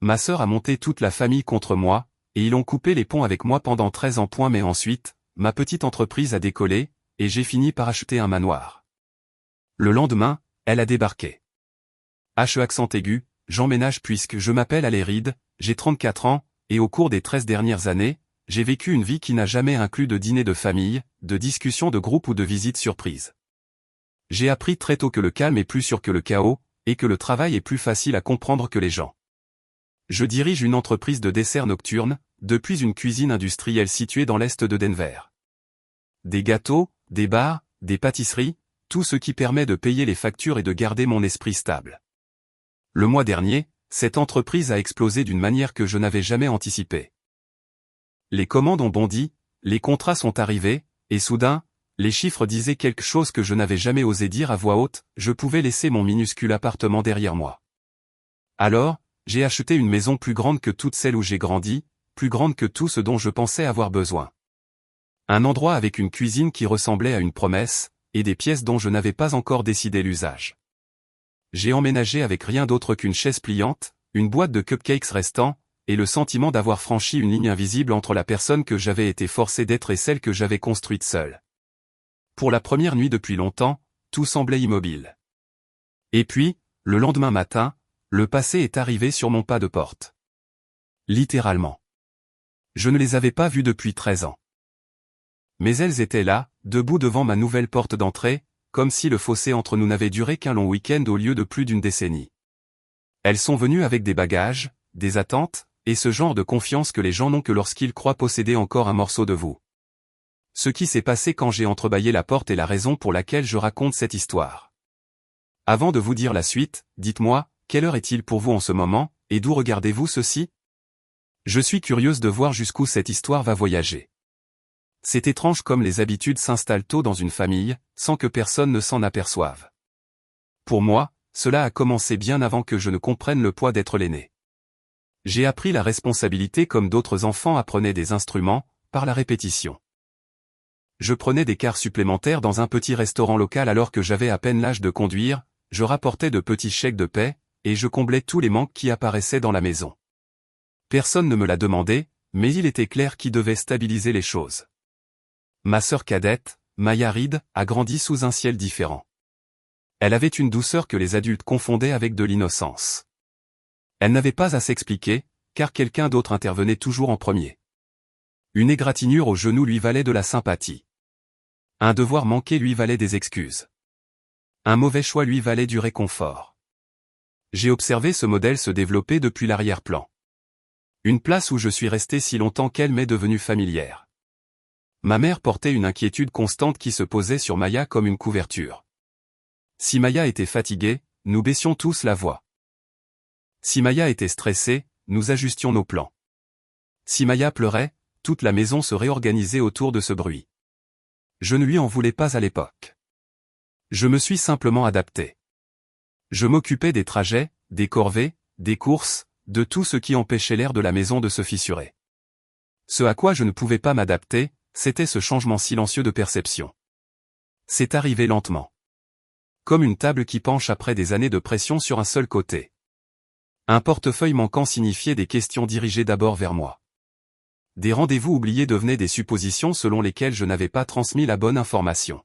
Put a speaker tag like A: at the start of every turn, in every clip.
A: Ma sœur a monté toute la famille contre moi, et ils ont coupé les ponts avec moi pendant 13 ans. Mais ensuite, ma petite entreprise a décollé, et j'ai fini par acheter un manoir. Le lendemain, elle a débarqué. Accent aigu, j'emménage puisque je m'appelle Aléride, j'ai 34 ans, et au cours des 13 dernières années, j'ai vécu une vie qui n'a jamais inclus de dîner de famille, de discussions de groupe ou de visites surprises. J'ai appris très tôt que le calme est plus sûr que le chaos, et que le travail est plus facile à comprendre que les gens. Je dirige une entreprise de desserts nocturnes, depuis une cuisine industrielle située dans l'est de Denver. Des gâteaux, des bars, des pâtisseries, tout ce qui permet de payer les factures et de garder mon esprit stable. Le mois dernier, cette entreprise a explosé d'une manière que je n'avais jamais anticipée. Les commandes ont bondi, les contrats sont arrivés, et soudain, les chiffres disaient quelque chose que je n'avais jamais osé dire à voix haute, je pouvais laisser mon minuscule appartement derrière moi. Alors, j'ai acheté une maison plus grande que toutes celles où j'ai grandi, plus grande que tout ce dont je pensais avoir besoin. Un endroit avec une cuisine qui ressemblait à une promesse, et des pièces dont je n'avais pas encore décidé l'usage. J'ai emménagé avec rien d'autre qu'une chaise pliante, une boîte de cupcakes restant, et le sentiment d'avoir franchi une ligne invisible entre la personne que j'avais été forcé d'être et celle que j'avais construite seule. Pour la première nuit depuis longtemps, tout semblait immobile. Et puis, le lendemain matin, le passé est arrivé sur mon pas de porte. Littéralement. Je ne les avais pas vues depuis 13 ans. Mais elles étaient là, debout devant ma nouvelle porte d'entrée, comme si le fossé entre nous n'avait duré qu'un long week-end au lieu de plus d'une décennie. Elles sont venues avec des bagages, des attentes, et ce genre de confiance que les gens n'ont que lorsqu'ils croient posséder encore un morceau de vous. Ce qui s'est passé quand j'ai entrebâillé la porte est la raison pour laquelle je raconte cette histoire. Avant de vous dire la suite, dites-moi, quelle heure est-il pour vous en ce moment, et d'où regardez-vous ceci? Je suis curieuse de voir jusqu'où cette histoire va voyager. C'est étrange comme les habitudes s'installent tôt dans une famille, sans que personne ne s'en aperçoive. Pour moi, cela a commencé bien avant que je ne comprenne le poids d'être l'aîné. J'ai appris la responsabilité comme d'autres enfants apprenaient des instruments, par la répétition. Je prenais des quarts supplémentaires dans un petit restaurant local alors que j'avais à peine l'âge de conduire, je rapportais de petits chèques de paie, et je comblais tous les manques qui apparaissaient dans la maison. Personne ne me l'a demandé, mais il était clair qui devait stabiliser les choses. Ma sœur cadette, Maya Reed, a grandi sous un ciel différent. Elle avait une douceur que les adultes confondaient avec de l'innocence. Elle n'avait pas à s'expliquer, car quelqu'un d'autre intervenait toujours en premier. Une égratignure au genou lui valait de la sympathie. Un devoir manqué lui valait des excuses. Un mauvais choix lui valait du réconfort. J'ai observé ce modèle se développer depuis l'arrière-plan. Une place où je suis resté si longtemps qu'elle m'est devenue familière. Ma mère portait une inquiétude constante qui se posait sur Maya comme une couverture. Si Maya était fatiguée, nous baissions tous la voix. Si Maya était stressée, nous ajustions nos plans. Si Maya pleurait, toute la maison se réorganisait autour de ce bruit. Je ne lui en voulais pas à l'époque. Je me suis simplement adapté. Je m'occupais des trajets, des corvées, des courses, de tout ce qui empêchait l'air de la maison de se fissurer. Ce à quoi je ne pouvais pas m'adapter, c'était ce changement silencieux de perception. C'est arrivé lentement. Comme une table qui penche après des années de pression sur un seul côté. Un portefeuille manquant signifiait des questions dirigées d'abord vers moi. Des rendez-vous oubliés devenaient des suppositions selon lesquelles je n'avais pas transmis la bonne information.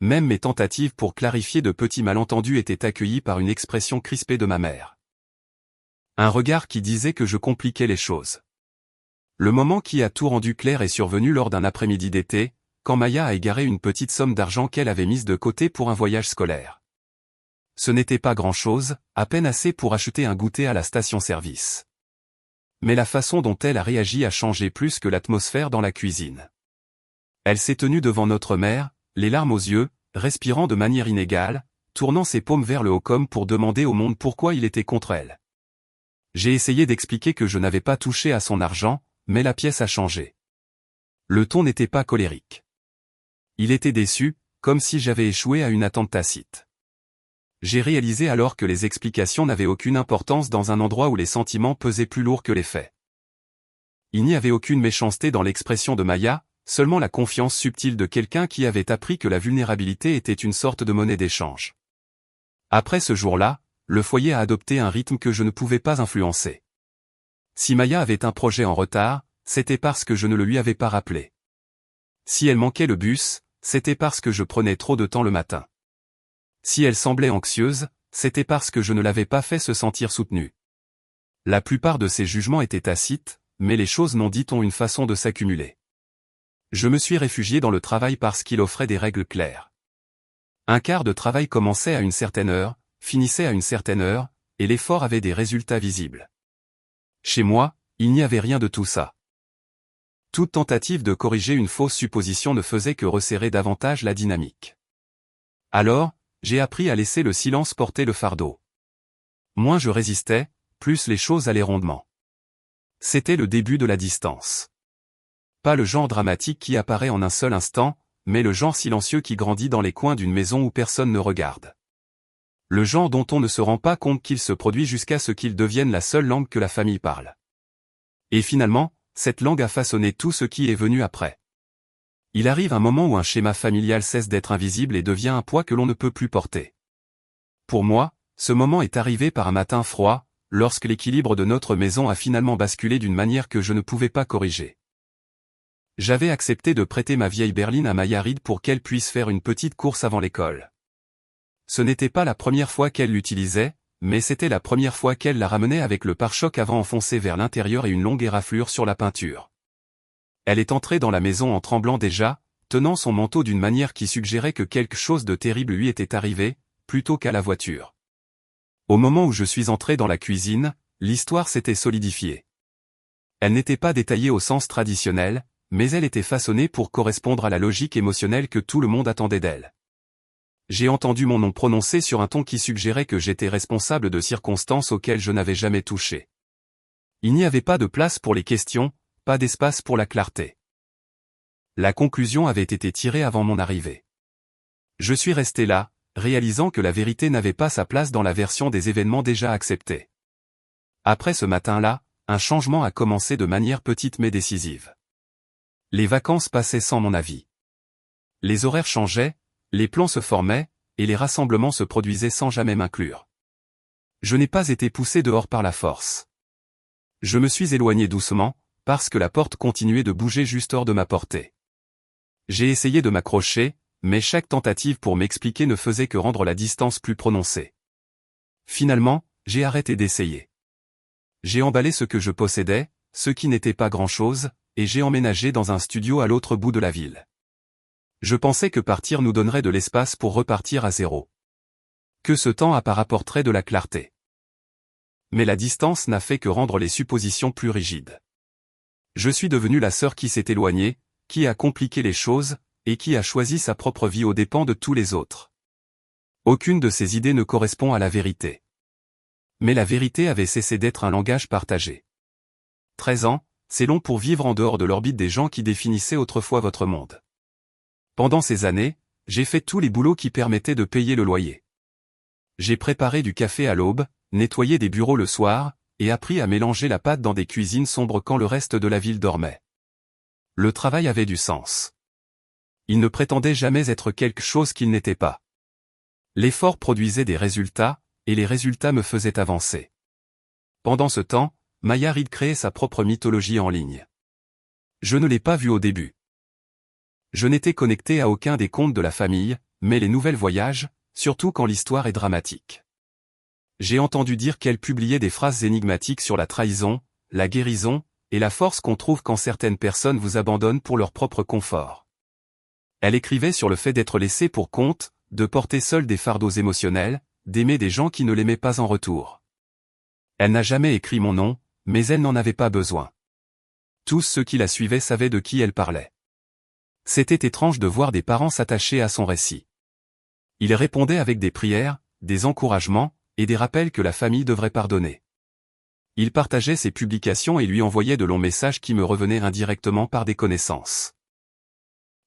A: Même mes tentatives pour clarifier de petits malentendus étaient accueillies par une expression crispée de ma mère. Un regard qui disait que je compliquais les choses. Le moment qui a tout rendu clair est survenu lors d'un après-midi d'été, quand Maya a égaré une petite somme d'argent qu'elle avait mise de côté pour un voyage scolaire. Ce n'était pas grand-chose, à peine assez pour acheter un goûter à la station-service. Mais la façon dont elle a réagi a changé plus que l'atmosphère dans la cuisine. Elle s'est tenue devant notre mère, les larmes aux yeux, respirant de manière inégale, tournant ses paumes vers le haut comme pour demander au monde pourquoi il était contre elle. J'ai essayé d'expliquer que je n'avais pas touché à son argent, mais la pièce a changé. Le ton n'était pas colérique. Il était déçu, comme si j'avais échoué à une attente tacite. J'ai réalisé alors que les explications n'avaient aucune importance dans un endroit où les sentiments pesaient plus lourd que les faits. Il n'y avait aucune méchanceté dans l'expression de Maya, seulement la confiance subtile de quelqu'un qui avait appris que la vulnérabilité était une sorte de monnaie d'échange. Après ce jour-là, le foyer a adopté un rythme que je ne pouvais pas influencer. Si Maya avait un projet en retard, c'était parce que je ne le lui avais pas rappelé. Si elle manquait le bus, c'était parce que je prenais trop de temps le matin. Si elle semblait anxieuse, c'était parce que je ne l'avais pas fait se sentir soutenue. La plupart de ces jugements étaient tacites, mais les choses non dites ont une façon de s'accumuler. Je me suis réfugié dans le travail parce qu'il offrait des règles claires. Un quart de travail commençait à une certaine heure, finissait à une certaine heure, et l'effort avait des résultats visibles. Chez moi, il n'y avait rien de tout ça. Toute tentative de corriger une fausse supposition ne faisait que resserrer davantage la dynamique. Alors, j'ai appris à laisser le silence porter le fardeau. Moins je résistais, plus les choses allaient rondement. C'était le début de la distance. Pas le genre dramatique qui apparaît en un seul instant, mais le genre silencieux qui grandit dans les coins d'une maison où personne ne regarde. Le genre dont on ne se rend pas compte qu'il se produit jusqu'à ce qu'il devienne la seule langue que la famille parle. Et finalement, cette langue a façonné tout ce qui est venu après. Il arrive un moment où un schéma familial cesse d'être invisible et devient un poids que l'on ne peut plus porter. Pour moi, ce moment est arrivé par un matin froid, lorsque l'équilibre de notre maison a finalement basculé d'une manière que je ne pouvais pas corriger. J'avais accepté de prêter ma vieille berline à Maya Reed pour qu'elle puisse faire une petite course avant l'école. Ce n'était pas la première fois qu'elle l'utilisait, mais c'était la première fois qu'elle la ramenait avec le pare-choc avant enfoncé vers l'intérieur et une longue éraflure sur la peinture. Elle est entrée dans la maison en tremblant déjà, tenant son manteau d'une manière qui suggérait que quelque chose de terrible lui était arrivé, plutôt qu'à la voiture. Au moment où je suis entré dans la cuisine, l'histoire s'était solidifiée. Elle n'était pas détaillée au sens traditionnel, mais elle était façonnée pour correspondre à la logique émotionnelle que tout le monde attendait d'elle. J'ai entendu mon nom prononcé sur un ton qui suggérait que j'étais responsable de circonstances auxquelles je n'avais jamais touché. Il n'y avait pas de place pour les questions, pas d'espace pour la clarté. La conclusion avait été tirée avant mon arrivée. Je suis resté là, réalisant que la vérité n'avait pas sa place dans la version des événements déjà acceptés. Après ce matin-là, un changement a commencé de manière petite mais décisive. Les vacances passaient sans mon avis. Les horaires changeaient, les plans se formaient, et les rassemblements se produisaient sans jamais m'inclure. Je n'ai pas été poussé dehors par la force. Je me suis éloigné doucement, parce que la porte continuait de bouger juste hors de ma portée. J'ai essayé de m'accrocher, mais chaque tentative pour m'expliquer ne faisait que rendre la distance plus prononcée. Finalement, j'ai arrêté d'essayer. J'ai emballé ce que je possédais, ce qui n'était pas grand-chose, et j'ai emménagé dans un studio à l'autre bout de la ville. Je pensais que partir nous donnerait de l'espace pour repartir à zéro. Que ce temps apporterait de la clarté. Mais la distance n'a fait que rendre les suppositions plus rigides. Je suis devenu la sœur qui s'est éloignée, qui a compliqué les choses, et qui a choisi sa propre vie aux dépens de tous les autres. Aucune de ces idées ne correspond à la vérité. Mais la vérité avait cessé d'être un langage partagé. 13 ans, c'est long pour vivre en dehors de l'orbite des gens qui définissaient autrefois votre monde. Pendant ces années, j'ai fait tous les boulots qui permettaient de payer le loyer. J'ai préparé du café à l'aube, nettoyé des bureaux le soir, et appris à mélanger la pâte dans des cuisines sombres quand le reste de la ville dormait. Le travail avait du sens. Il ne prétendait jamais être quelque chose qu'il n'était pas. L'effort produisait des résultats, et les résultats me faisaient avancer. Pendant ce temps, Maya Reed créait sa propre mythologie en ligne. Je ne l'ai pas vue au début. Je n'étais connecté à aucun des contes de la famille, mais les nouvelles voyages, surtout quand l'histoire est dramatique. J'ai entendu dire qu'elle publiait des phrases énigmatiques sur la trahison, la guérison, et la force qu'on trouve quand certaines personnes vous abandonnent pour leur propre confort. Elle écrivait sur le fait d'être laissé pour compte, de porter seul des fardeaux émotionnels, d'aimer des gens qui ne l'aimaient pas en retour. Elle n'a jamais écrit mon nom, mais elle n'en avait pas besoin. Tous ceux qui la suivaient savaient de qui elle parlait. C'était étrange de voir des parents s'attacher à son récit. Il répondait avec des prières, des encouragements, et des rappels que la famille devrait pardonner. Il partageait ses publications et lui envoyait de longs messages qui me revenaient indirectement par des connaissances.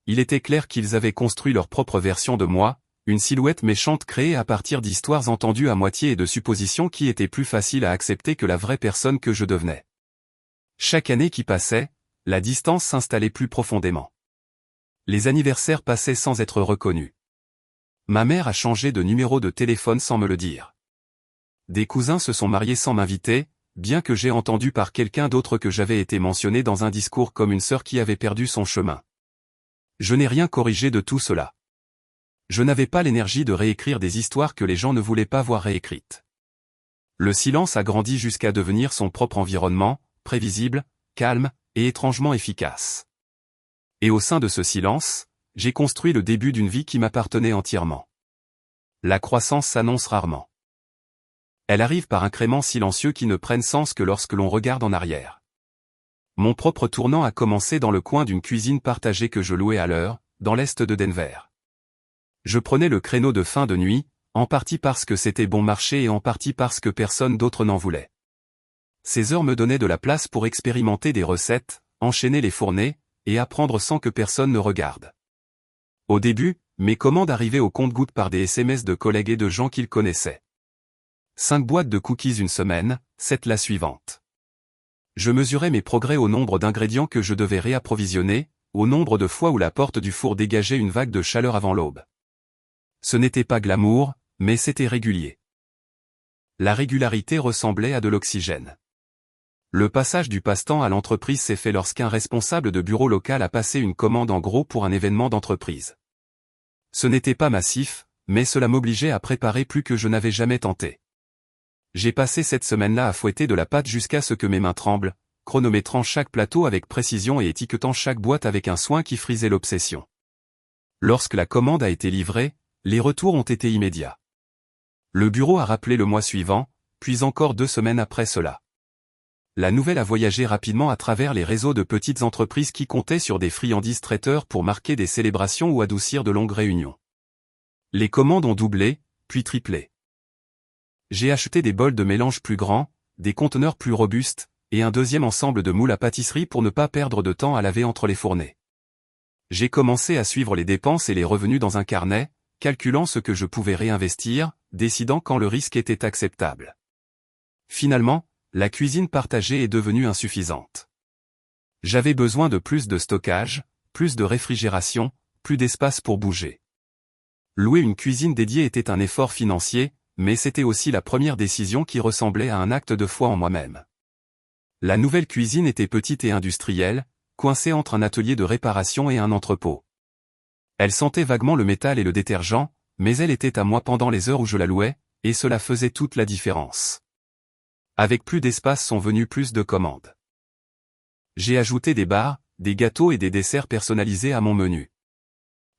A: Il était clair qu'ils avaient construit leur propre version de moi, une silhouette méchante créée à partir d'histoires entendues à moitié et de suppositions qui étaient plus faciles à accepter que la vraie personne que je devenais. Chaque année qui passait, la distance s'installait plus profondément. Les anniversaires passaient sans être reconnus. Ma mère a changé de numéro de téléphone sans me le dire. Des cousins se sont mariés sans m'inviter, bien que j'ai entendu par quelqu'un d'autre que j'avais été mentionné dans un discours comme une sœur qui avait perdu son chemin. Je n'ai rien corrigé de tout cela. Je n'avais pas l'énergie de réécrire des histoires que les gens ne voulaient pas voir réécrites. Le silence a grandi jusqu'à devenir son propre environnement, prévisible, calme, et étrangement efficace. Et au sein de ce silence, j'ai construit le début d'une vie qui m'appartenait entièrement. La croissance s'annonce rarement. Elle arrive par incréments silencieux qui ne prennent sens que lorsque l'on regarde en arrière. Mon propre tournant a commencé dans le coin d'une cuisine partagée que je louais à l'heure, dans l'est de Denver. Je prenais le créneau de fin de nuit, en partie parce que c'était bon marché et en partie parce que personne d'autre n'en voulait. Ces heures me donnaient de la place pour expérimenter des recettes, enchaîner les fournées, et apprendre sans que personne ne regarde. Au début, mes commandes arrivaient au compte-gouttes par des SMS de collègues et de gens qu'ils connaissaient. 5 boîtes de cookies une semaine, 7 la suivante. Je mesurais mes progrès au nombre d'ingrédients que je devais réapprovisionner, au nombre de fois où la porte du four dégageait une vague de chaleur avant l'aube. Ce n'était pas glamour, mais c'était régulier. La régularité ressemblait à de l'oxygène. Le passage du passe-temps à l'entreprise s'est fait lorsqu'un responsable de bureau local a passé une commande en gros pour un événement d'entreprise. Ce n'était pas massif, mais cela m'obligeait à préparer plus que je n'avais jamais tenté. J'ai passé cette semaine-là à fouetter de la pâte jusqu'à ce que mes mains tremblent, chronométrant chaque plateau avec précision et étiquetant chaque boîte avec un soin qui frisait l'obsession. Lorsque la commande a été livrée, les retours ont été immédiats. Le bureau a rappelé le mois suivant, puis encore 2 semaines après cela. La nouvelle a voyagé rapidement à travers les réseaux de petites entreprises qui comptaient sur des friandises traiteurs pour marquer des célébrations ou adoucir de longues réunions. Les commandes ont doublé, puis triplé. J'ai acheté des bols de mélange plus grands, des conteneurs plus robustes, et un deuxième ensemble de moules à pâtisserie pour ne pas perdre de temps à laver entre les fournées. J'ai commencé à suivre les dépenses et les revenus dans un carnet, calculant ce que je pouvais réinvestir, décidant quand le risque était acceptable. Finalement, la cuisine partagée est devenue insuffisante. J'avais besoin de plus de stockage, plus de réfrigération, plus d'espace pour bouger. Louer une cuisine dédiée était un effort financier, mais c'était aussi la première décision qui ressemblait à un acte de foi en moi-même. La nouvelle cuisine était petite et industrielle, coincée entre un atelier de réparation et un entrepôt. Elle sentait vaguement le métal et le détergent, mais elle était à moi pendant les heures où je la louais, et cela faisait toute la différence. Avec plus d'espace sont venues plus de commandes. J'ai ajouté des bars, des gâteaux et des desserts personnalisés à mon menu.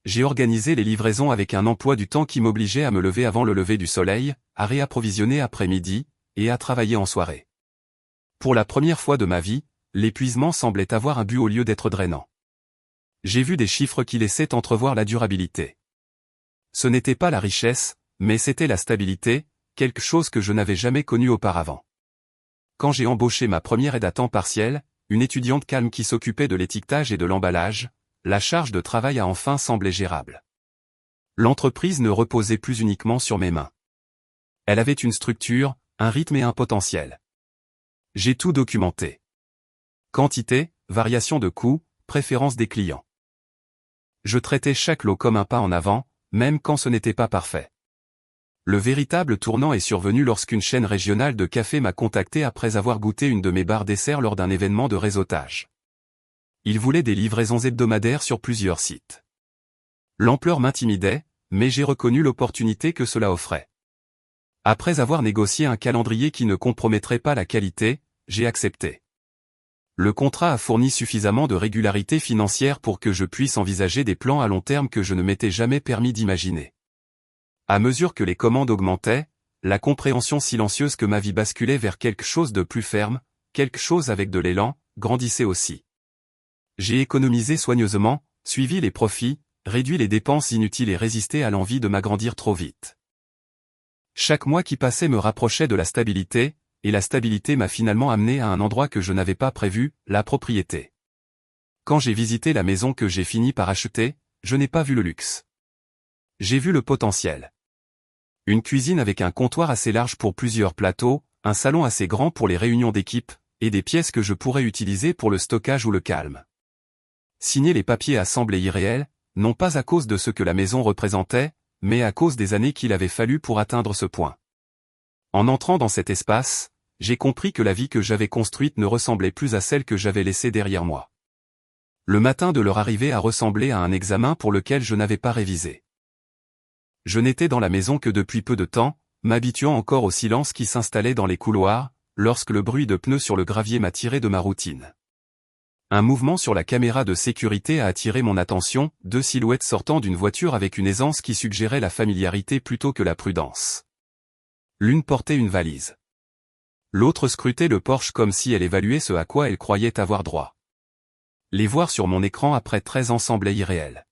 A: J'ai organisé les livraisons avec un emploi du temps qui m'obligeait à me lever avant le lever du soleil, à réapprovisionner après-midi, et à travailler en soirée. Pour la première fois de ma vie, l'épuisement semblait avoir un but au lieu d'être drainant. J'ai vu des chiffres qui laissaient entrevoir la durabilité. Ce n'était pas la richesse, mais c'était la stabilité, quelque chose que je n'avais jamais connu auparavant. Quand j'ai embauché ma première aide à temps partiel, une étudiante calme qui s'occupait de l'étiquetage et de l'emballage, la charge de travail a enfin semblé gérable. L'entreprise ne reposait plus uniquement sur mes mains. Elle avait une structure, un rythme et un potentiel. J'ai tout documenté. Quantité, variation de coûts, préférence des clients. Je traitais chaque lot comme un pas en avant, même quand ce n'était pas parfait. Le véritable tournant est survenu lorsqu'une chaîne régionale de café m'a contacté après avoir goûté une de mes barres desserts lors d'un événement de réseautage. Ils voulaient des livraisons hebdomadaires sur plusieurs sites. L'ampleur m'intimidait, mais j'ai reconnu l'opportunité que cela offrait. Après avoir négocié un calendrier qui ne compromettrait pas la qualité, j'ai accepté. Le contrat a fourni suffisamment de régularité financière pour que je puisse envisager des plans à long terme que je ne m'étais jamais permis d'imaginer. À mesure que les commandes augmentaient, la compréhension silencieuse que ma vie basculait vers quelque chose de plus ferme, quelque chose avec de l'élan, grandissait aussi. J'ai économisé soigneusement, suivi les profits, réduit les dépenses inutiles et résisté à l'envie de m'agrandir trop vite. Chaque mois qui passait me rapprochait de la stabilité, et la stabilité m'a finalement amené à un endroit que je n'avais pas prévu, la propriété. Quand j'ai visité la maison que j'ai fini par acheter, je n'ai pas vu le luxe. J'ai vu le potentiel. Une cuisine avec un comptoir assez large pour plusieurs plateaux, un salon assez grand pour les réunions d'équipe, et des pièces que je pourrais utiliser pour le stockage ou le calme. Signer les papiers a semblé irréel, non pas à cause de ce que la maison représentait, mais à cause des années qu'il avait fallu pour atteindre ce point. En entrant dans cet espace, j'ai compris que la vie que j'avais construite ne ressemblait plus à celle que j'avais laissée derrière moi. Le matin de leur arrivée a ressemblé à un examen pour lequel je n'avais pas révisé. Je n'étais dans la maison que depuis peu de temps, m'habituant encore au silence qui s'installait dans les couloirs, lorsque le bruit de pneus sur le gravier m'a tiré de ma routine. Un mouvement sur la caméra de sécurité a attiré mon attention, deux silhouettes sortant d'une voiture avec une aisance qui suggérait la familiarité plutôt que la prudence. L'une portait une valise. L'autre scrutait le Porsche comme si elle évaluait ce à quoi elle croyait avoir droit. Les voir sur mon écran après 13 ans semblait irréel.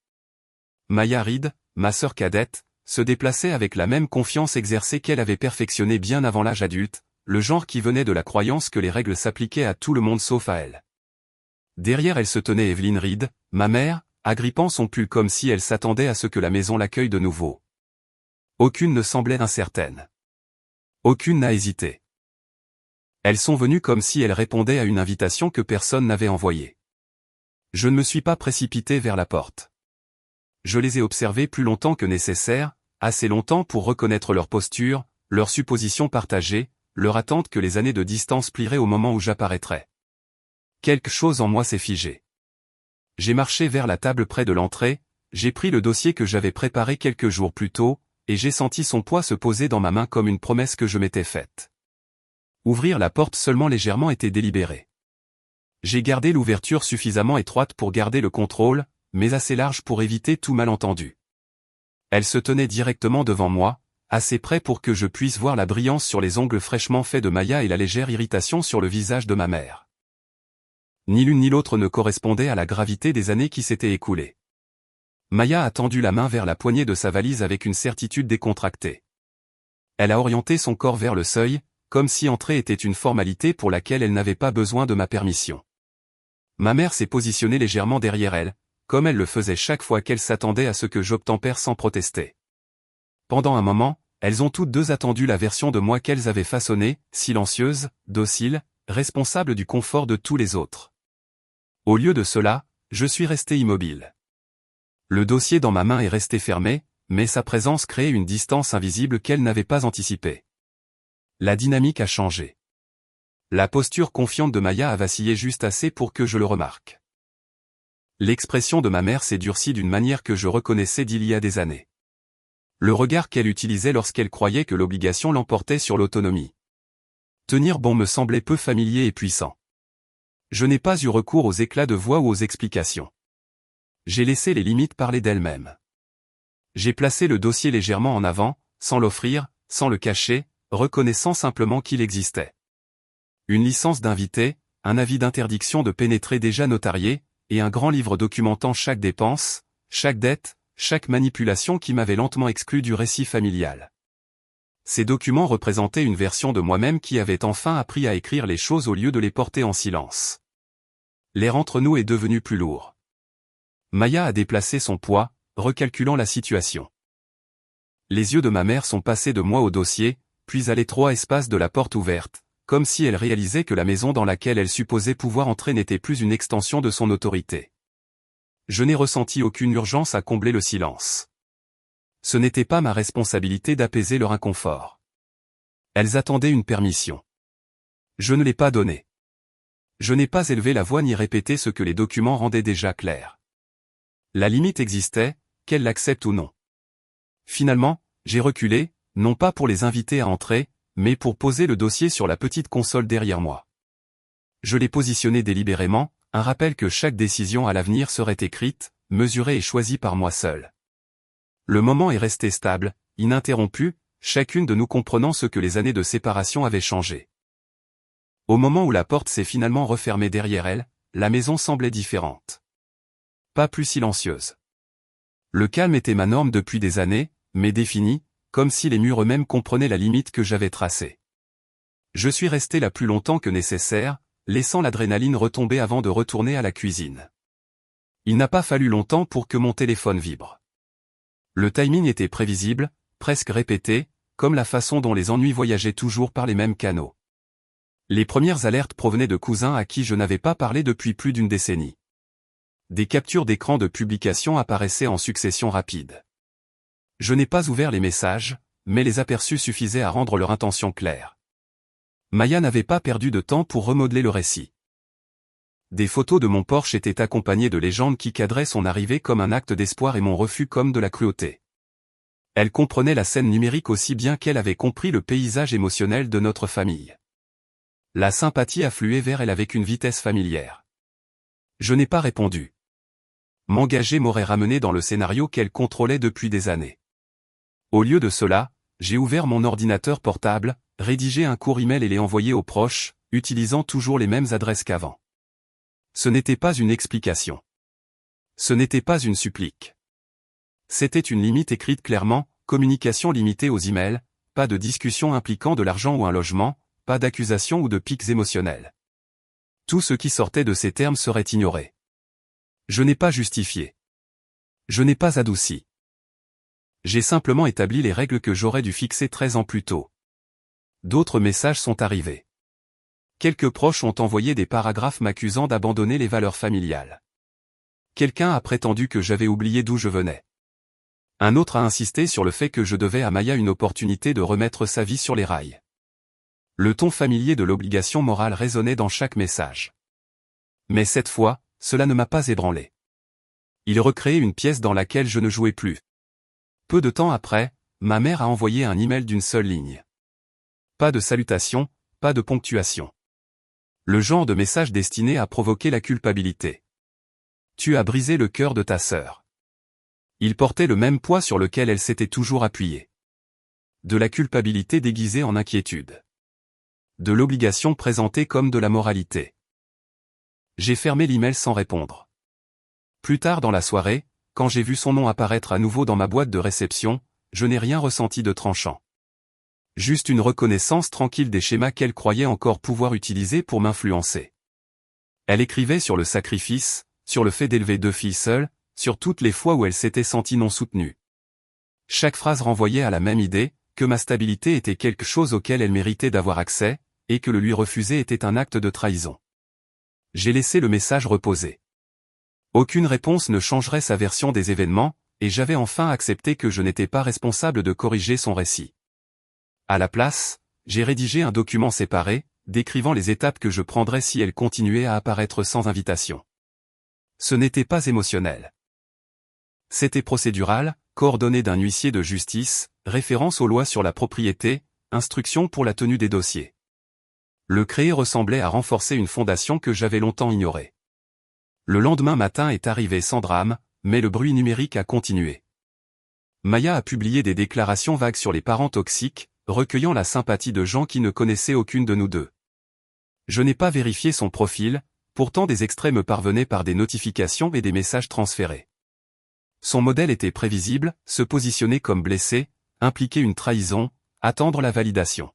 A: Maya Reed, ma sœur cadette, se déplaçait avec la même confiance exercée qu'elle avait perfectionnée bien avant l'âge adulte, le genre qui venait de la croyance que les règles s'appliquaient à tout le monde sauf à elle. Derrière elle se tenait Evelyn Reed, ma mère, agrippant son pull comme si elle s'attendait à ce que la maison l'accueille de nouveau. Aucune ne semblait incertaine. Aucune n'a hésité. Elles sont venues comme si elles répondaient à une invitation que personne n'avait envoyée. Je ne me suis pas précipité vers la porte. Je les ai observées plus longtemps que nécessaire, assez longtemps pour reconnaître leur posture, leurs suppositions partagées, leur attente que les années de distance plieraient au moment où j'apparaîtrais. Quelque chose en moi s'est figé. J'ai marché vers la table près de l'entrée, j'ai pris le dossier que j'avais préparé quelques jours plus tôt, et j'ai senti son poids se poser dans ma main comme une promesse que je m'étais faite. Ouvrir la porte seulement légèrement était délibéré. J'ai gardé l'ouverture suffisamment étroite pour garder le contrôle, mais assez large pour éviter tout malentendu. Elle se tenait directement devant moi, assez près pour que je puisse voir la brillance sur les ongles fraîchement faits de Maya et la légère irritation sur le visage de ma mère. Ni l'une ni l'autre ne correspondait à la gravité des années qui s'étaient écoulées. Maya a tendu la main vers la poignée de sa valise avec une certitude décontractée. Elle a orienté son corps vers le seuil, comme si entrer était une formalité pour laquelle elle n'avait pas besoin de ma permission. Ma mère s'est positionnée légèrement derrière elle, comme elle le faisait chaque fois qu'elle s'attendait à ce que j'obtempère sans protester. Pendant un moment, elles ont toutes deux attendu la version de moi qu'elles avaient façonnée, silencieuse, docile, responsable du confort de tous les autres. Au lieu de cela, je suis resté immobile. Le dossier dans ma main est resté fermé, mais sa présence créait une distance invisible qu'elle n'avait pas anticipée. La dynamique a changé. La posture confiante de Maya a vacillé juste assez pour que je le remarque. L'expression de ma mère s'est durcie d'une manière que je reconnaissais d'il y a des années. Le regard qu'elle utilisait lorsqu'elle croyait que l'obligation l'emportait sur l'autonomie. Tenir bon me semblait peu familier et puissant. Je n'ai pas eu recours aux éclats de voix ou aux explications. J'ai laissé les limites parler d'elles-mêmes. J'ai placé le dossier légèrement en avant, sans l'offrir, sans le cacher, reconnaissant simplement qu'il existait. Une licence d'invité, un avis d'interdiction de pénétrer déjà notarié, et un grand livre documentant chaque dépense, chaque dette, chaque manipulation qui m'avait lentement exclu du récit familial. Ces documents représentaient une version de moi-même qui avait enfin appris à écrire les choses au lieu de les porter en silence. L'air entre nous est devenu plus lourd. Maya a déplacé son poids, recalculant la situation. Les yeux de ma mère sont passés de moi au dossier, puis à l'étroit espace de la porte ouverte, comme si elle réalisait que la maison dans laquelle elle supposait pouvoir entrer n'était plus une extension de son autorité. Je n'ai ressenti aucune urgence à combler le silence. Ce n'était pas ma responsabilité d'apaiser leur inconfort. Elles attendaient une permission. Je ne l'ai pas donnée. Je n'ai pas élevé la voix ni répété ce que les documents rendaient déjà clair. La limite existait, qu'elles l'acceptent ou non. Finalement, j'ai reculé, non pas pour les inviter à entrer, mais pour poser le dossier sur la petite console derrière moi. Je l'ai positionné délibérément, un rappel que chaque décision à l'avenir serait écrite, mesurée et choisie par moi seul. Le moment est resté stable, ininterrompu, chacune de nous comprenant ce que les années de séparation avaient changé. Au moment où la porte s'est finalement refermée derrière elle, la maison semblait différente. Pas plus silencieuse. Le calme était ma norme depuis des années, mais défini, comme si les murs eux-mêmes comprenaient la limite que j'avais tracée. Je suis resté là plus longtemps que nécessaire, laissant l'adrénaline retomber avant de retourner à la cuisine. Il n'a pas fallu longtemps pour que mon téléphone vibre. Le timing était prévisible, presque répété, comme la façon dont les ennuis voyageaient toujours par les mêmes canaux. Les premières alertes provenaient de cousins à qui je n'avais pas parlé depuis plus d'une décennie. Des captures d'écran de publication apparaissaient en succession rapide. Je n'ai pas ouvert les messages, mais les aperçus suffisaient à rendre leur intention claire. Maya n'avait pas perdu de temps pour remodeler le récit. Des photos de mon Porsche étaient accompagnées de légendes qui cadraient son arrivée comme un acte d'espoir et mon refus comme de la cruauté. Elle comprenait la scène numérique aussi bien qu'elle avait compris le paysage émotionnel de notre famille. La sympathie affluait vers elle avec une vitesse familière. Je n'ai pas répondu. M'engager m'aurait ramené dans le scénario qu'elle contrôlait depuis des années. Au lieu de cela, j'ai ouvert mon ordinateur portable, rédigé un court email et l'ai envoyé aux proches, utilisant toujours les mêmes adresses qu'avant. Ce n'était pas une explication. Ce n'était pas une supplique. C'était une limite écrite clairement, communication limitée aux emails, pas de discussion impliquant de l'argent ou un logement, pas d'accusations ou de pics émotionnels. Tout ce qui sortait de ces termes serait ignoré. Je n'ai pas justifié. Je n'ai pas adouci. J'ai simplement établi les règles que j'aurais dû fixer 13 ans plus tôt. D'autres messages sont arrivés. Quelques proches ont envoyé des paragraphes m'accusant d'abandonner les valeurs familiales. Quelqu'un a prétendu que j'avais oublié d'où je venais. Un autre a insisté sur le fait que je devais à Maya une opportunité de remettre sa vie sur les rails. Le ton familier de l'obligation morale résonnait dans chaque message. Mais cette fois, cela ne m'a pas ébranlé. Il recréait une pièce dans laquelle je ne jouais plus. Peu de temps après, ma mère a envoyé un email d'une seule ligne. Pas de salutation, pas de ponctuation. Le genre de message destiné à provoquer la culpabilité. Tu as brisé le cœur de ta sœur. Il portait le même poids sur lequel elle s'était toujours appuyée. De la culpabilité déguisée en inquiétude. De l'obligation présentée comme de la moralité. J'ai fermé l'email sans répondre. Plus tard dans la soirée, quand j'ai vu son nom apparaître à nouveau dans ma boîte de réception, je n'ai rien ressenti de tranchant. Juste une reconnaissance tranquille des schémas qu'elle croyait encore pouvoir utiliser pour m'influencer. Elle écrivait sur le sacrifice, sur le fait d'élever 2 filles seules, sur toutes les fois où elle s'était sentie non soutenue. Chaque phrase renvoyait à la même idée, que ma stabilité était quelque chose auquel elle méritait d'avoir accès, et que le lui refuser était un acte de trahison. J'ai laissé le message reposer. Aucune réponse ne changerait sa version des événements, et j'avais enfin accepté que je n'étais pas responsable de corriger son récit. À la place, j'ai rédigé un document séparé, décrivant les étapes que je prendrais si elle continuait à apparaître sans invitation. Ce n'était pas émotionnel. C'était procédural, coordonné d'un huissier de justice, référence aux lois sur la propriété, instruction pour la tenue des dossiers. Le créer ressemblait à renforcer une fondation que j'avais longtemps ignorée. Le lendemain matin est arrivé sans drame, mais le bruit numérique a continué. Maya a publié des déclarations vagues sur les parents toxiques, recueillant la sympathie de gens qui ne connaissaient aucune de nous deux. Je n'ai pas vérifié son profil, pourtant des extraits me parvenaient par des notifications et des messages transférés. Son modèle était prévisible, se positionner comme blessé, impliquer une trahison, attendre la validation.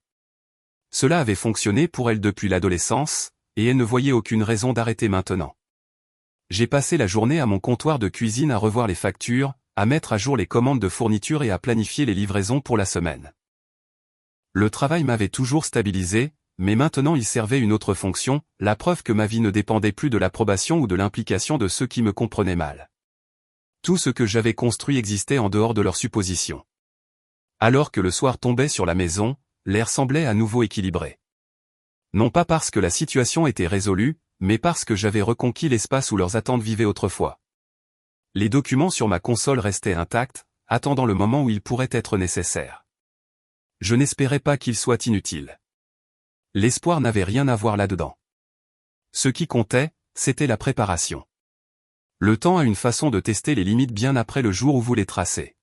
A: Cela avait fonctionné pour elle depuis l'adolescence, et elle ne voyait aucune raison d'arrêter maintenant. J'ai passé la journée à mon comptoir de cuisine à revoir les factures, à mettre à jour les commandes de fourniture et à planifier les livraisons pour la semaine. Le travail m'avait toujours stabilisé, mais maintenant il servait une autre fonction, la preuve que ma vie ne dépendait plus de l'approbation ou de l'implication de ceux qui me comprenaient mal. Tout ce que j'avais construit existait en dehors de leurs suppositions. Alors que le soir tombait sur la maison, l'air semblait à nouveau équilibré. Non pas parce que la situation était résolue, mais parce que j'avais reconquis l'espace où leurs attentes vivaient autrefois. Les documents sur ma console restaient intacts, attendant le moment où ils pourraient être nécessaires. Je n'espérais pas qu'ils soient inutiles. L'espoir n'avait rien à voir là-dedans. Ce qui comptait, c'était la préparation. Le temps a une façon de tester les limites bien après le jour où vous les tracez.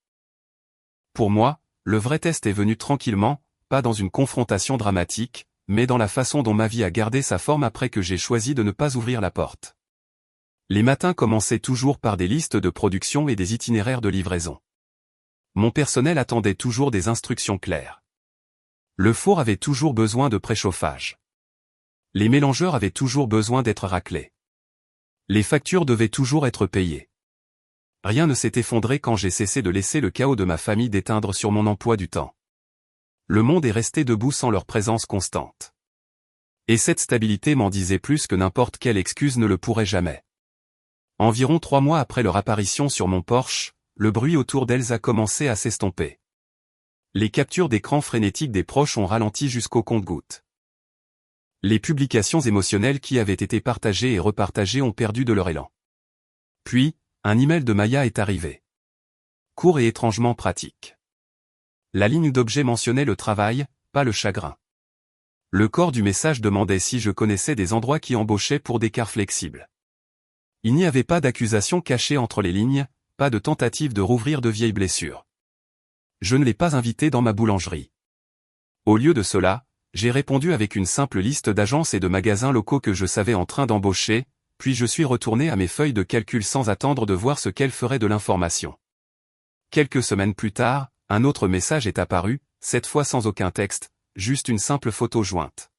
A: Pour moi, le vrai test est venu tranquillement, pas dans une confrontation dramatique, mais dans la façon dont ma vie a gardé sa forme après que j'ai choisi de ne pas ouvrir la porte. Les matins commençaient toujours par des listes de production et des itinéraires de livraison. Mon personnel attendait toujours des instructions claires. Le four avait toujours besoin de préchauffage. Les mélangeurs avaient toujours besoin d'être raclés. Les factures devaient toujours être payées. Rien ne s'est effondré quand j'ai cessé de laisser le chaos de ma famille déteindre sur mon emploi du temps. Le monde est resté debout sans leur présence constante. Et cette stabilité m'en disait plus que n'importe quelle excuse ne le pourrait jamais. Environ 3 mois après leur apparition sur mon Porsche, le bruit autour d'elles a commencé à s'estomper. Les captures d'écran frénétiques des proches ont ralenti jusqu'au compte-gouttes. Les publications émotionnelles qui avaient été partagées et repartagées ont perdu de leur élan. Puis, un email de Maya est arrivé. Court et étrangement pratique. La ligne d'objet mentionnait le travail, pas le chagrin. Le corps du message demandait si je connaissais des endroits qui embauchaient pour des cars flexibles. Il n'y avait pas d'accusation cachée entre les lignes, pas de tentative de rouvrir de vieilles blessures. Je ne l'ai pas invité dans ma boulangerie. Au lieu de cela, j'ai répondu avec une simple liste d'agences et de magasins locaux que je savais en train d'embaucher, puis je suis retourné à mes feuilles de calcul sans attendre de voir ce qu'elles feraient de l'information. Quelques semaines plus tard, un autre message est apparu, cette fois sans aucun texte, juste une simple photo jointe.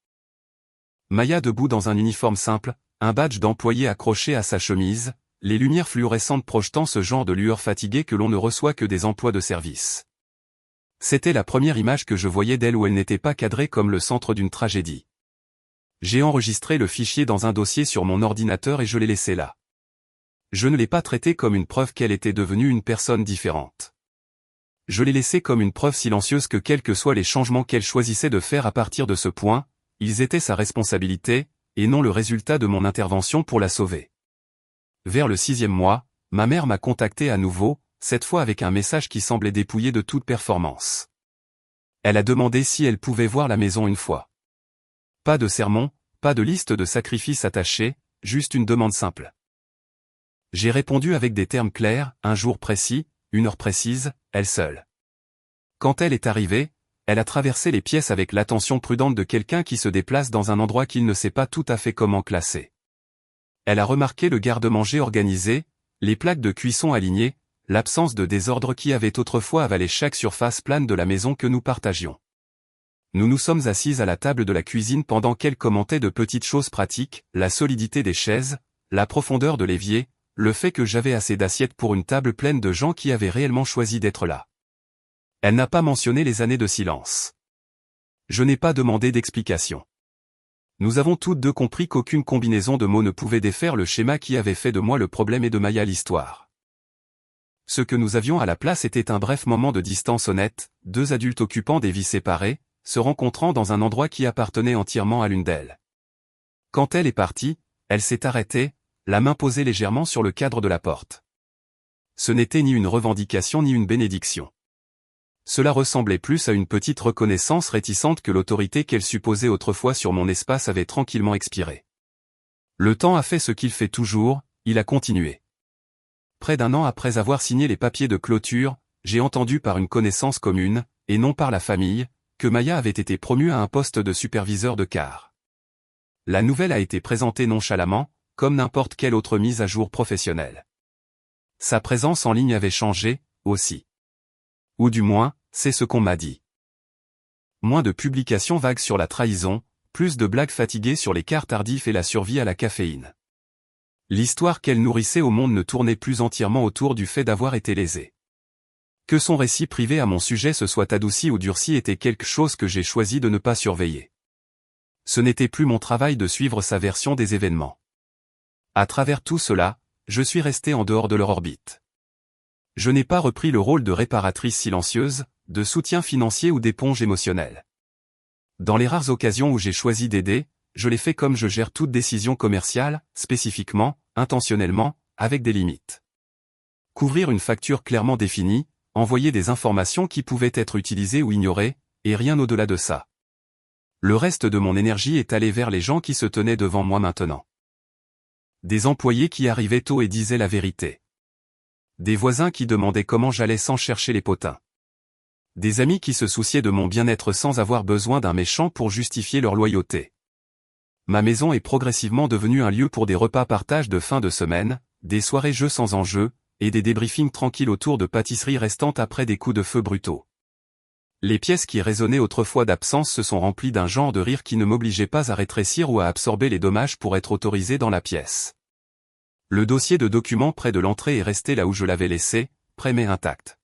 A: Maya debout dans un uniforme simple, un badge d'employé accroché à sa chemise, les lumières fluorescentes projetant ce genre de lueur fatiguée que l'on ne reçoit que des emplois de service. C'était la première image que je voyais d'elle où elle n'était pas cadrée comme le centre d'une tragédie. J'ai enregistré le fichier dans un dossier sur mon ordinateur et je l'ai laissé là. Je ne l'ai pas traité comme une preuve qu'elle était devenue une personne différente. Je l'ai laissé comme une preuve silencieuse que quels que soient les changements qu'elle choisissait de faire à partir de ce point, ils étaient sa responsabilité, et non le résultat de mon intervention pour la sauver. Vers le 6e mois, ma mère m'a contacté à nouveau, cette fois avec un message qui semblait dépouillé de toute performance. Elle a demandé si elle pouvait voir la maison une fois. Pas de sermon, pas de liste de sacrifices attachés, juste une demande simple. J'ai répondu avec des termes clairs, un jour précis, une heure précise, elle seule. Quand elle est arrivée, elle a traversé les pièces avec l'attention prudente de quelqu'un qui se déplace dans un endroit qu'il ne sait pas tout à fait comment classer. Elle a remarqué le garde-manger organisé, les plaques de cuisson alignées, l'absence de désordre qui avait autrefois avalé chaque surface plane de la maison que nous partagions. Nous nous sommes assises à la table de la cuisine pendant qu'elle commentait de petites choses pratiques, la solidité des chaises, la profondeur de l'évier, le fait que j'avais assez d'assiettes pour une table pleine de gens qui avaient réellement choisi d'être là. Elle n'a pas mentionné les années de silence. Je n'ai pas demandé d'explication. Nous avons toutes deux compris qu'aucune combinaison de mots ne pouvait défaire le schéma qui avait fait de moi le problème et de Maya l'histoire. Ce que nous avions à la place était un bref moment de distance honnête, deux adultes occupant des vies séparées, se rencontrant dans un endroit qui appartenait entièrement à l'une d'elles. Quand elle est partie, elle s'est arrêtée, la main posée légèrement sur le cadre de la porte. Ce n'était ni une revendication ni une bénédiction. Cela ressemblait plus à une petite reconnaissance réticente que l'autorité qu'elle supposait autrefois sur mon espace avait tranquillement expiré. Le temps a fait ce qu'il fait toujours, il a continué. Près d'un an après avoir signé les papiers de clôture, j'ai entendu par une connaissance commune, et non par la famille, que Maya avait été promue à un poste de superviseur de car. La nouvelle a été présentée nonchalamment, comme n'importe quelle autre mise à jour professionnelle. Sa présence en ligne avait changé, aussi. Ou du moins, c'est ce qu'on m'a dit. Moins de publications vagues sur la trahison, plus de blagues fatiguées sur les quarts tardifs et la survie à la caféine. L'histoire qu'elle nourrissait au monde ne tournait plus entièrement autour du fait d'avoir été lésée. Que son récit privé à mon sujet se soit adouci ou durci était quelque chose que j'ai choisi de ne pas surveiller. Ce n'était plus mon travail de suivre sa version des événements. À travers tout cela, je suis resté en dehors de leur orbite. Je n'ai pas repris le rôle de réparatrice silencieuse, de soutien financier ou d'éponge émotionnelle. Dans les rares occasions où j'ai choisi d'aider, je l'ai fait comme je gère toute décision commerciale, spécifiquement, intentionnellement, avec des limites. Couvrir une facture clairement définie, envoyer des informations qui pouvaient être utilisées ou ignorées, et rien au-delà de ça. Le reste de mon énergie est allé vers les gens qui se tenaient devant moi maintenant. Des employés qui arrivaient tôt et disaient la vérité. Des voisins qui demandaient comment j'allais sans chercher les potins. Des amis qui se souciaient de mon bien-être sans avoir besoin d'un méchant pour justifier leur loyauté. Ma maison est progressivement devenue un lieu pour des repas partage de fin de semaine, des soirées jeux sans enjeu, et des débriefings tranquilles autour de pâtisseries restantes après des coups de feu brutaux. Les pièces qui résonnaient autrefois d'absence se sont remplies d'un genre de rire qui ne m'obligeait pas à rétrécir ou à absorber les dommages pour être autorisé dans la pièce. Le dossier de documents près de l'entrée est resté là où je l'avais laissé, prêt mais intact.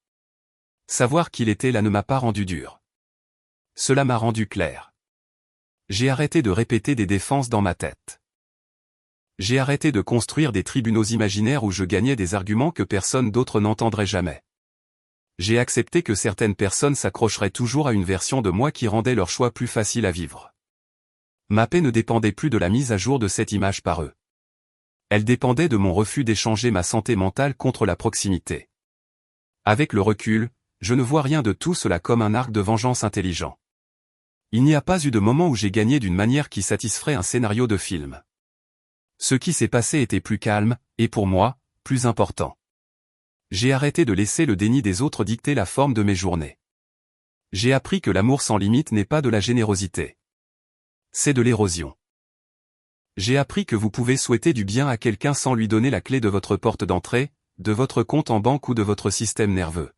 A: Savoir qu'il était là ne m'a pas rendu dur. Cela m'a rendu clair. J'ai arrêté de répéter des défenses dans ma tête. J'ai arrêté de construire des tribunaux imaginaires où je gagnais des arguments que personne d'autre n'entendrait jamais. J'ai accepté que certaines personnes s'accrocheraient toujours à une version de moi qui rendait leur choix plus facile à vivre. Ma paix ne dépendait plus de la mise à jour de cette image par eux. Elle dépendait de mon refus d'échanger ma santé mentale contre la proximité. Avec le recul, je ne vois rien de tout cela comme un arc de vengeance intelligent. Il n'y a pas eu de moment où j'ai gagné d'une manière qui satisferait un scénario de film. Ce qui s'est passé était plus calme, et pour moi, plus important. J'ai arrêté de laisser le déni des autres dicter la forme de mes journées. J'ai appris que l'amour sans limite n'est pas de la générosité. C'est de l'érosion. J'ai appris que vous pouvez souhaiter du bien à quelqu'un sans lui donner la clé de votre porte d'entrée, de votre compte en banque ou de votre système nerveux.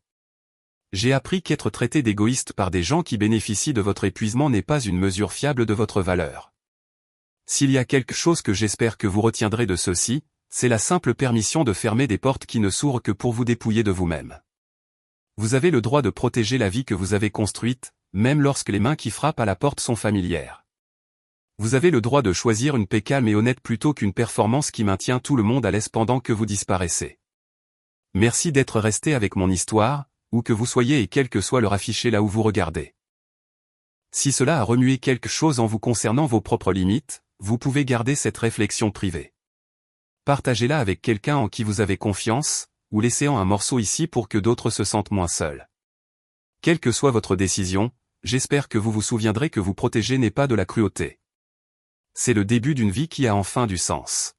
A: J'ai appris qu'être traité d'égoïste par des gens qui bénéficient de votre épuisement n'est pas une mesure fiable de votre valeur. S'il y a quelque chose que j'espère que vous retiendrez de ceci, c'est la simple permission de fermer des portes qui ne s'ouvrent que pour vous dépouiller de vous-même. Vous avez le droit de protéger la vie que vous avez construite, même lorsque les mains qui frappent à la porte sont familières. Vous avez le droit de choisir une paix calme et honnête plutôt qu'une performance qui maintient tout le monde à l'aise pendant que vous disparaissez. Merci d'être resté avec mon histoire, où que vous soyez et quel que soit leur affiché là où vous regardez. Si cela a remué quelque chose en vous concernant vos propres limites, vous pouvez garder cette réflexion privée. Partagez-la avec quelqu'un en qui vous avez confiance, ou laissez-en un morceau ici pour que d'autres se sentent moins seuls. Quelle que soit votre décision, j'espère que vous vous souviendrez que vous protéger n'est pas de la cruauté. C'est le début d'une vie qui a enfin du sens.